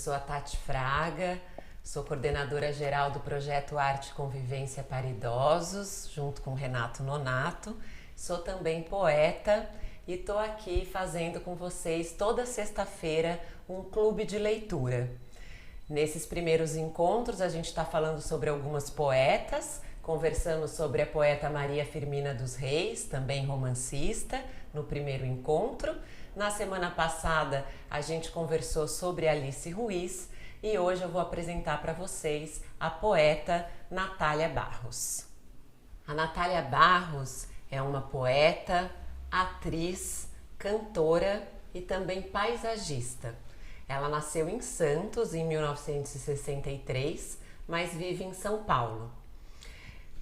sou a Tati Fraga, sou coordenadora geral do projeto Arte e Convivência para Idosos, junto com Renato Nonato. Sou também poeta e estou aqui fazendo com vocês toda sexta-feira um clube de leitura. Nesses primeiros encontros a gente está falando sobre algumas poetas, conversando sobre a poeta Maria Firmina dos Reis, também romancista, no primeiro encontro. Na semana passada a gente conversou sobre Alice Ruiz e hoje eu vou apresentar para vocês a poeta Natália Barros. A Natália Barros é uma poeta, atriz, cantora e também paisagista. Ela nasceu em Santos em 1963, mas vive em São Paulo.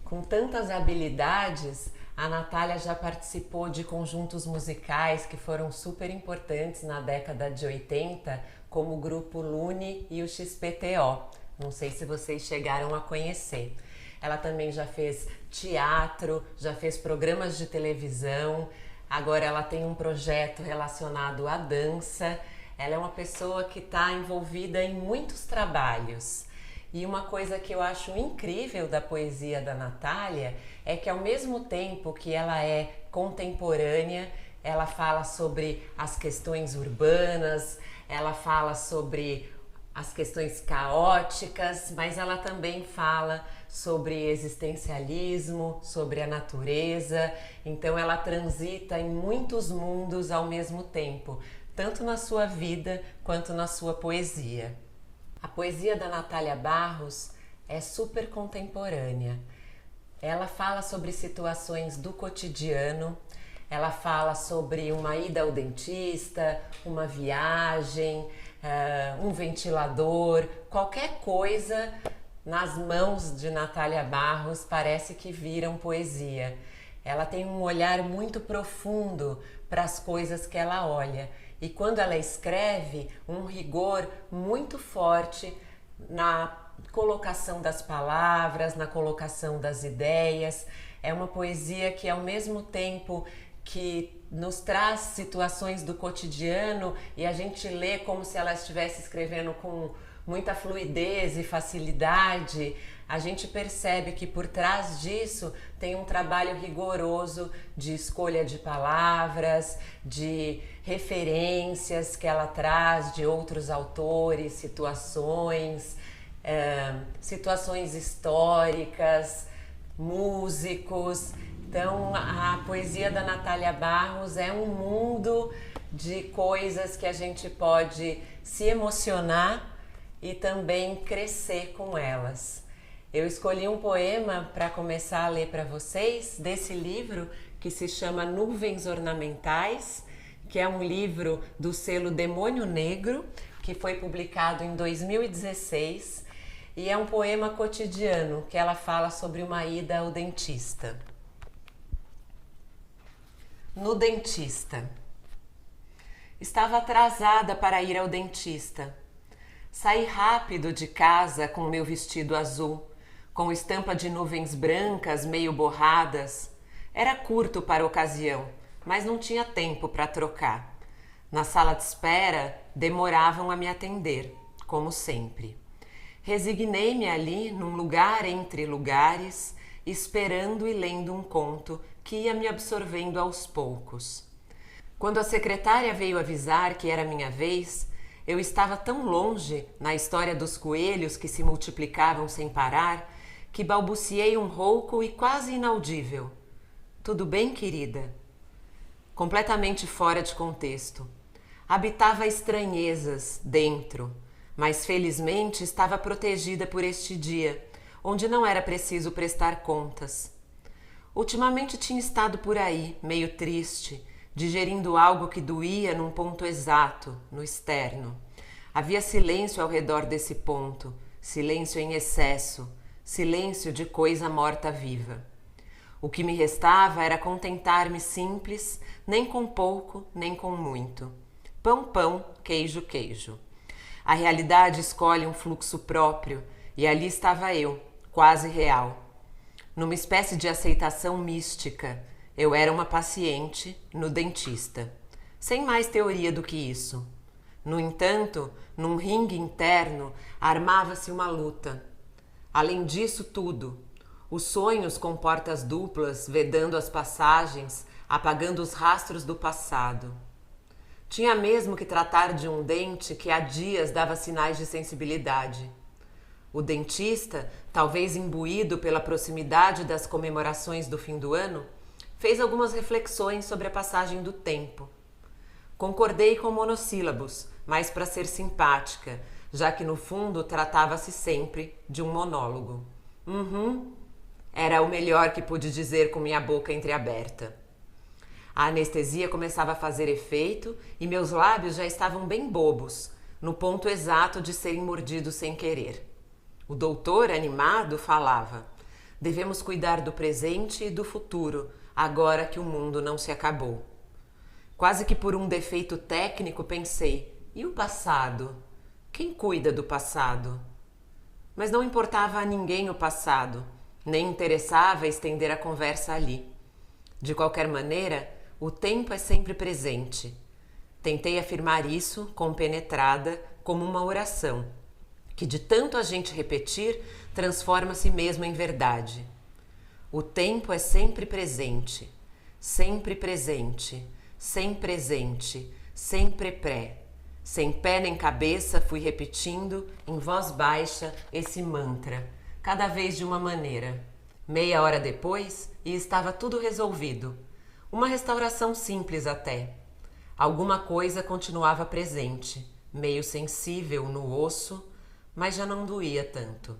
Com tantas habilidades, a Natália já participou de conjuntos musicais que foram super importantes na década de 80, como o Grupo Lune e o XPTO. Não sei se vocês chegaram a conhecer. Ela também já fez teatro, já fez programas de televisão, agora ela tem um projeto relacionado à dança. Ela é uma pessoa que está envolvida em muitos trabalhos. E uma coisa que eu acho incrível da poesia da Natália é que ao mesmo tempo que ela é contemporânea, ela fala sobre as questões urbanas, ela fala sobre as questões caóticas, mas ela também fala sobre existencialismo, sobre a natureza. Então ela transita em muitos mundos ao mesmo tempo, tanto na sua vida quanto na sua poesia. A poesia da Natália Barros é super contemporânea. Ela fala sobre situações do cotidiano, ela fala sobre uma ida ao dentista, uma viagem, um ventilador, qualquer coisa nas mãos de Natália Barros parece que viram poesia. Ela tem um olhar muito profundo para as coisas que ela olha. E quando ela escreve, um rigor muito forte na colocação das palavras, na colocação das ideias. É uma poesia que ao mesmo tempo que nos traz situações do cotidiano e a gente lê como se ela estivesse escrevendo com muita fluidez e facilidade, a gente percebe que por trás disso tem um trabalho rigoroso de escolha de palavras, de referências que ela traz de outros autores, situações históricas, músicos. Então a poesia da Natália Barros é um mundo de coisas que a gente pode se emocionar e também crescer com elas. Eu escolhi um poema para começar a ler para vocês desse livro que se chama Nuvens Ornamentais, que é um livro do selo Demônio Negro, que foi publicado em 2016, e é um poema cotidiano que ela fala sobre uma ida ao dentista. No dentista. Estava atrasada para ir ao dentista. Saí rápido de casa com meu vestido azul, com estampa de nuvens brancas meio borradas. Era curto para a ocasião, mas não tinha tempo para trocar. Na sala de espera, demoravam a me atender, como sempre. Resignei-me ali, num lugar entre lugares, esperando e lendo um conto que ia me absorvendo aos poucos. Quando a secretária veio avisar que era minha vez, eu estava tão longe na história dos coelhos que se multiplicavam sem parar, que balbuciei um rouco e quase inaudível. Tudo bem, querida? Completamente fora de contexto. Habitava estranhezas dentro, mas felizmente estava protegida por este dia, onde não era preciso prestar contas. Ultimamente tinha estado por aí, meio triste, digerindo algo que doía num ponto exato, no externo. Havia silêncio ao redor desse ponto, silêncio em excesso, silêncio de coisa morta-viva. O que me restava era contentar-me simples, nem com pouco, nem com muito. Pão, pão, queijo, queijo. A realidade escolhe um fluxo próprio, e ali estava eu, quase real. Numa espécie de aceitação mística, eu era uma paciente no dentista. Sem mais teoria do que isso. No entanto, num ringue interno, armava-se uma luta. Além disso tudo, os sonhos com portas duplas, vedando as passagens, apagando os rastros do passado. Tinha mesmo que tratar de um dente que há dias dava sinais de sensibilidade. O dentista, talvez imbuído pela proximidade das comemorações do fim do ano, fez algumas reflexões sobre a passagem do tempo. Concordei com monossílabos, mas para ser simpática, já que no fundo tratava-se sempre de um monólogo. Era o melhor que pude dizer com minha boca entreaberta. A anestesia começava a fazer efeito e meus lábios já estavam bem bobos, no ponto exato de serem mordidos sem querer. O doutor, animado, falava: devemos cuidar do presente e do futuro, agora que o mundo não se acabou. Quase que por um defeito técnico pensei: e o passado? Quem cuida do passado? Mas não importava a ninguém o passado, nem interessava estender a conversa ali. De qualquer maneira, o tempo é sempre presente. Tentei afirmar isso, compenetrada, como uma oração, que de tanto a gente repetir, transforma-se mesmo em verdade. O tempo é sempre presente, sempre presente, sem presente, sempre pré. Sem pé nem cabeça, fui repetindo em voz baixa esse mantra, cada vez de uma maneira. Meia hora depois, e estava tudo resolvido. Uma restauração simples até. Alguma coisa continuava presente, meio sensível no osso, mas já não doía tanto.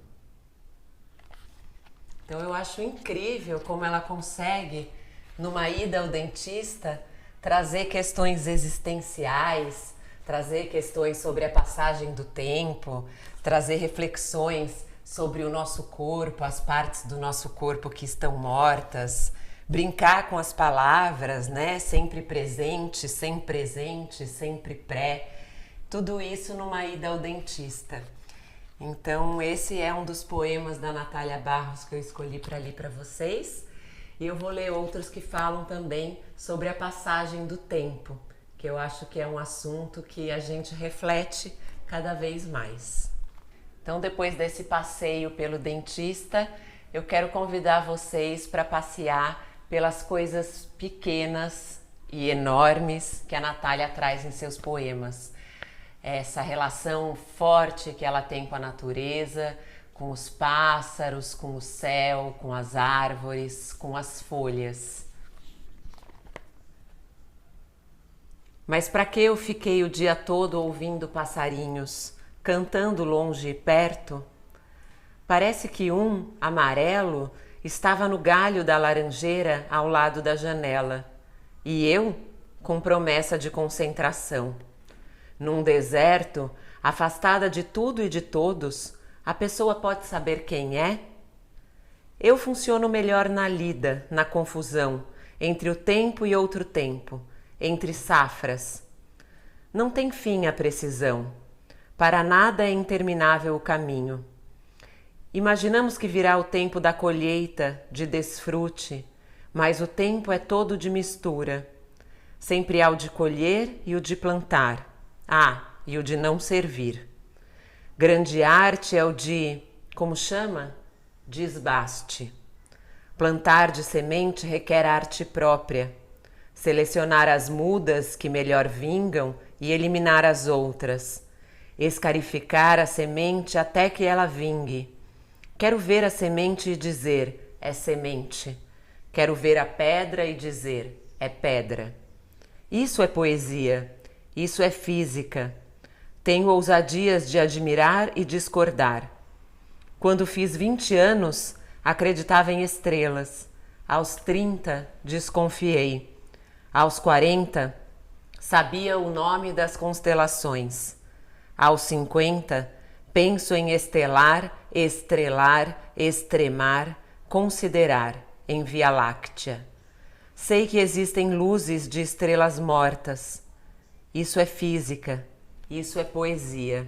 Então eu acho incrível como ela consegue, numa ida ao dentista, trazer questões existenciais, trazer questões sobre a passagem do tempo, trazer reflexões sobre o nosso corpo, as partes do nosso corpo que estão mortas, brincar com as palavras, né? Sempre presente, sempre pré. Tudo isso numa ida ao dentista. Então esse é um dos poemas da Natália Barros que eu escolhi para ler para vocês. E eu vou ler outros que falam também sobre a passagem do tempo, que eu acho que é um assunto que a gente reflete cada vez mais. Então, depois desse passeio pelo dentista, eu quero convidar vocês para passear pelas coisas pequenas e enormes que a Natália traz em seus poemas. Essa relação forte que ela tem com a natureza, com os pássaros, com o céu, com as árvores, com as folhas. Mas para que eu fiquei o dia todo ouvindo passarinhos, cantando longe e perto? Parece que um, amarelo, estava no galho da laranjeira ao lado da janela, e eu, com promessa de concentração. Num deserto, afastada de tudo e de todos, a pessoa pode saber quem é? Eu funciono melhor na lida, na confusão, entre o tempo e outro tempo, entre safras. Não tem fim a precisão. Para nada é interminável o caminho. Imaginamos que virá o tempo da colheita, de desfrute, mas o tempo é todo de mistura. Sempre há o de colher e o de plantar. E o de não servir. Grande arte é o de, como chama? Desbaste. Plantar de semente requer arte própria. Selecionar as mudas que melhor vingam e eliminar as outras. Escarificar a semente até que ela vingue. Quero ver a semente e dizer, é semente. Quero ver a pedra e dizer, é pedra. Isso é poesia, isso é física. Tenho ousadias de admirar e discordar. Quando fiz 20 anos, acreditava em estrelas. Aos 30, desconfiei. Aos 40, sabia o nome das constelações. Aos 50, penso em estelar, estrelar, extremar, considerar em Via Láctea. Sei que existem luzes de estrelas mortas. Isso é física, isso é poesia.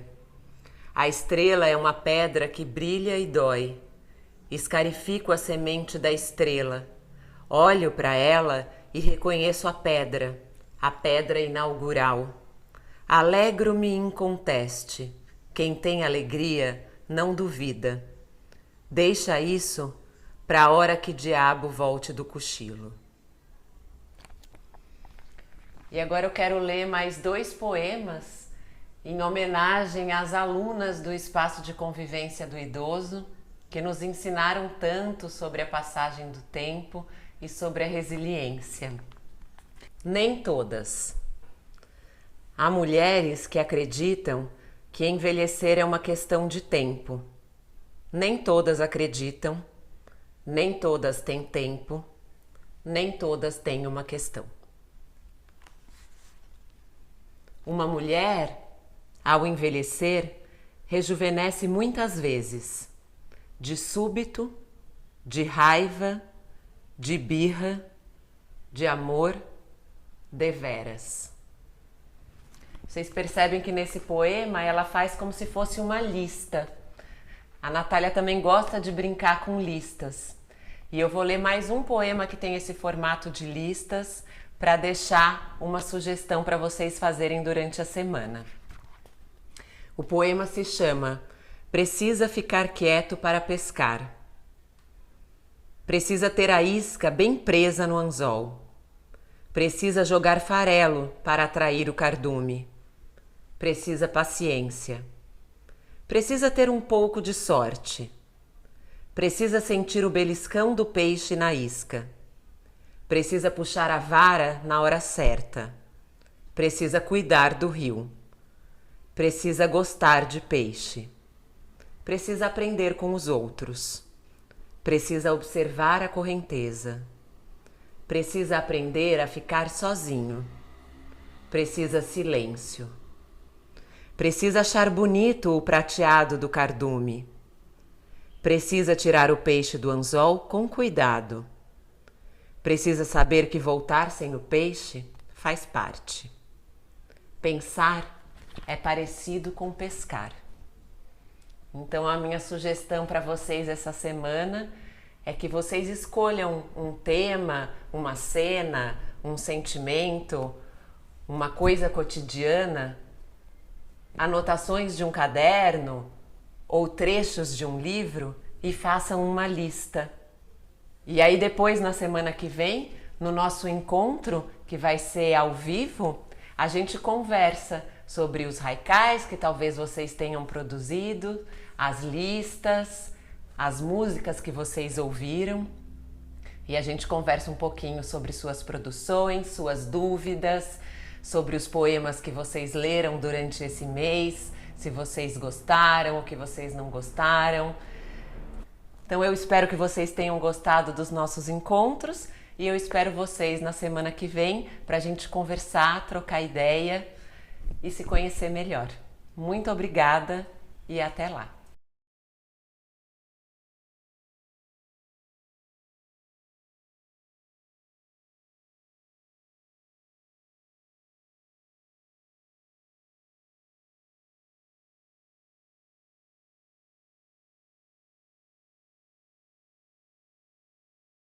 A estrela é uma pedra que brilha e dói. Escarifico a semente da estrela. Olho para ela e reconheço a pedra inaugural. Alegro-me inconteste. Quem tem alegria não duvida. Deixa isso para a hora que diabo volte do cochilo. E agora eu quero ler mais 2 poemas em homenagem às alunas do Espaço de Convivência do Idoso, que nos ensinaram tanto sobre a passagem do tempo e sobre a resiliência. Nem todas. Há mulheres que acreditam que envelhecer é uma questão de tempo. Nem todas acreditam, nem todas têm tempo, nem todas têm uma questão. Uma mulher, ao envelhecer, rejuvenesce muitas vezes, de súbito, de raiva, de birra, de amor, deveras. Vocês percebem que nesse poema ela faz como se fosse uma lista. A Natália também gosta de brincar com listas. E eu vou ler mais um poema que tem esse formato de listas para deixar uma sugestão para vocês fazerem durante a semana. O poema se chama Precisa ficar quieto para pescar. Precisa ter a isca bem presa no anzol. Precisa jogar farelo para atrair o cardume. Precisa paciência. Precisa ter um pouco de sorte. Precisa sentir o beliscão do peixe na isca. Precisa puxar a vara na hora certa. Precisa cuidar do rio. Precisa gostar de peixe. Precisa aprender com os outros. Precisa observar a correnteza. Precisa aprender a ficar sozinho. Precisa silêncio. Precisa achar bonito o prateado do cardume. Precisa tirar o peixe do anzol com cuidado. Precisa saber que voltar sem o peixe faz parte. Pensar é parecido com pescar. Então a minha sugestão para vocês essa semana é que vocês escolham um tema, uma cena, um sentimento, uma coisa cotidiana, anotações de um caderno ou trechos de um livro e façam uma lista. E aí depois, na semana que vem, no nosso encontro, que vai ser ao vivo, a gente conversa sobre os haikais que talvez vocês tenham produzido, as listas, as músicas que vocês ouviram. E a gente conversa um pouquinho sobre suas produções, suas dúvidas, sobre os poemas que vocês leram durante esse mês, se vocês gostaram ou que vocês não gostaram. Então eu espero que vocês tenham gostado dos nossos encontros e eu espero vocês na semana que vem para a gente conversar, trocar ideia e se conhecer melhor. Muito obrigada e até lá!